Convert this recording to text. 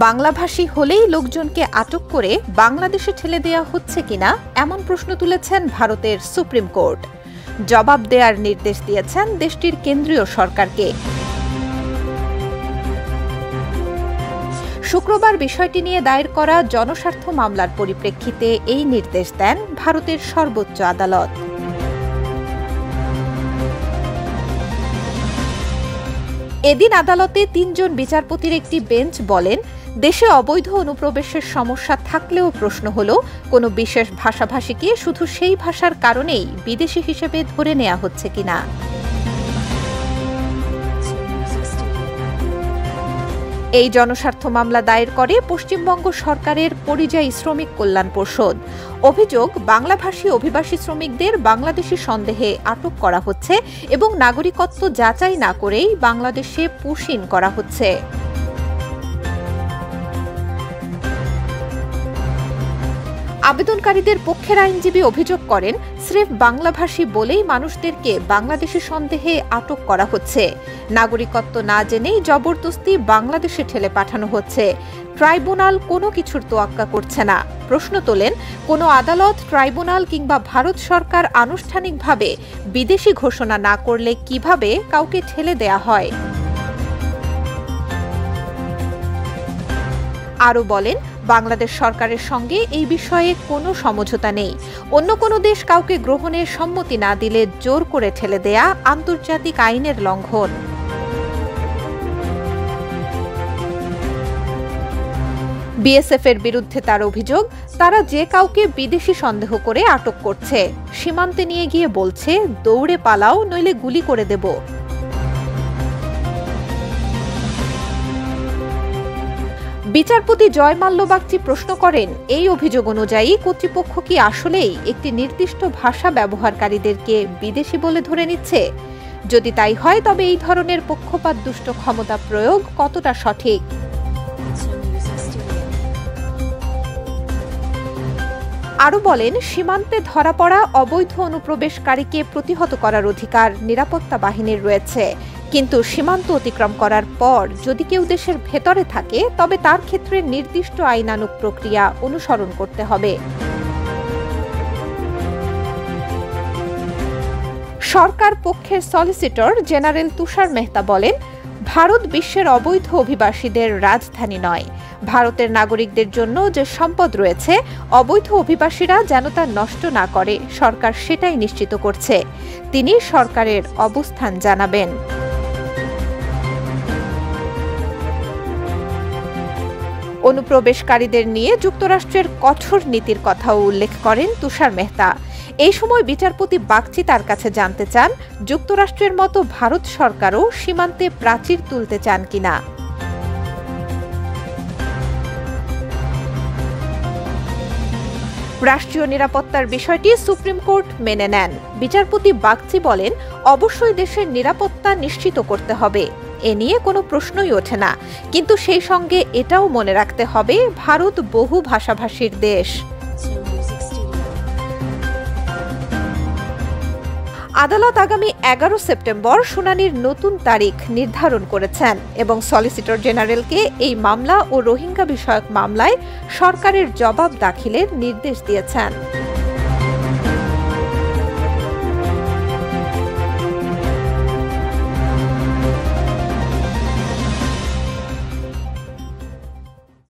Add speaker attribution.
Speaker 1: বাংলাভাষী হলেই লোকজনকে আটক করে বাংলাদেশে ঠেলে দেয়া হচ্ছে কিনা এমন প্রশ্ন তুলেছেন ভারতের সুপ্রিম কোর্ট। জবাব দেওয়ার নির্দেশ দিয়েছেন দেশটির কেন্দ্রীয় সরকারকে। শুক্রবার বিষয়টি নিয়ে দায়ের করা জনস্বার্থ মামলার পরিপ্রেক্ষিতে এই নির্দেশ দেন ভারতের সর্বোচ্চ আদালত। এদিন আদালতে ৩ জন বিচারপতির একটি বেঞ্চ বলেন, দেশে অবৈধ অনুপ্রবেশের সমস্যা থাকলেও প্রশ্ন হলো কোনো বিশেষ ভাষাভাষীকে শুধু সেই ভাষার কারণেই বিদেশি হিসেবে ধরে নেওয়া হচ্ছে কিনা। এই জনস্বার্থ মামলা দায়ের করে পশ্চিমবঙ্গ সরকারের পরিযায়ী শ্রমিক কল্যাণ পর্ষদ। অভিযোগ, বাংলাভাষী অভিবাসী শ্রমিকদের বাংলাদেশি সন্দেহে আটক করা হচ্ছে এবং নাগরিকত্ব যাচাই না করেই বাংলাদেশে পুশ ইন করা হচ্ছে। আবেদনকারীদের পক্ষের আইনজীবী অভিযোগ করেন, স্রেফ বাংলাভাষী বলেই মানুষদেরকে বাংলাদেশি সন্দেহে আটক করা হচ্ছে। নাগরিকত্ব না জেনেই জবরদস্তি বাংলাদেশে ঠেলে পাঠানো হচ্ছে। ট্রাইব্যুনাল কোনো কিছুর তোয়াক্কা করছে না। প্রশ্ন তোলেন, কোনো আদালত, ট্রাইব্যুনাল কিংবা ভারত সরকার আনুষ্ঠানিকভাবে বিদেশি ঘোষণা না করলে কিভাবে কাউকে ঠেলে দেয়া হয়? আরও বলেন, বাংলাদেশ সরকারের সঙ্গে এই বিষয়ে কোনো সমঝোতা নেই। অন্য কোনো দেশ কাউকে গ্রহণের সম্মতি না দিলে জোর করে ঠেলে দেয়া আন্তর্জাতিক আইনের লঙ্ঘন। বিএসএফ এর বিরুদ্ধে তার অভিযোগ, তারা যে কাউকে বিদেশি সন্দেহ করে আটক করছে, সীমান্তে নিয়ে গিয়ে বলছে দৌড়ে পালাও নইলে গুলি করে দেব। বিচারপতি জয় মাল্য বাগচি প্রশ্ন করেন, এই অভিযোগ অনুযায়ী কর্তৃপক্ষ কি আসলেই একটি নির্দিষ্ট ভাষা ব্যবহারকারীদেরকে বিদেশি বলে ধরে নিচ্ছে? যদি তাই হয় তবে এই ধরনের পক্ষপাতদুষ্ট ক্ষমতা প্রয়োগ কতটা সঠিক? আরও বলেন, সীমান্তে ধরা পড়া অবৈধ অনুপ্রবেশকারীকে প্রতিহত করার অধিকার নিরাপত্তা বাহিনীর রয়েছে, কিন্তু সীমান্ত অতিক্রম করার পর যদি কেউ দেশের ভেতরে থাকে তবে তার ক্ষেত্রে নির্দিষ্ট আইনানুগ প্রক্রিয়া অনুসরণ করতে হবে। সরকার পক্ষের সলিসিটর জেনারেল তুষার মেহতা বলেন, ভারত বিশ্বের অবৈধ অভিবাসীদের রাজধানী নয়। ভারতের নাগরিকদের জন্য যে সম্পদ রয়েছে, অবৈধ অভিবাসীরা যেন তা নষ্ট না করে, সরকার সেটাই নিশ্চিত করছে। তিনি সরকারের অবস্থান জানাবেন। অনুপ্রবেশকারীদের নিয়ে যুক্তরাষ্ট্রের কঠোর নীতির কথাও উল্লেখ করেন তুষার মেহতা। এই সময় বিচারপতি বাগচি তার কাছে জানতে চান, যুক্তরাষ্ট্রের মতো ভারত সরকারও সীমান্তে প্রাচীর তুলতে চান কিনা। রাষ্ট্রীয় নিরাপত্তার বিষয়টি সুপ্রিম কোর্ট মেনে নেন। বিচারপতি বাগচি বলেন, অবশ্যই দেশের নিরাপত্তা নিশ্চিত করতে হবে, এ নিয়ে কোনো প্রশ্নই ওঠে না, কিন্তু সেই সঙ্গে এটাও মনে রাখতে হবে ভারত বহু ভাষাভাষীর দেশ। আদালত আগামী 11 সেপ্টেম্বর শুনানির নতুন তারিখ নির্ধারণ করেছেন এবং সলিসিটর জেনারেলকে এই মামলা ও রোহিঙ্গা বিষয়ক মামলায় সরকারের জবাব দাখিলের নির্দেশ দিয়েছেন।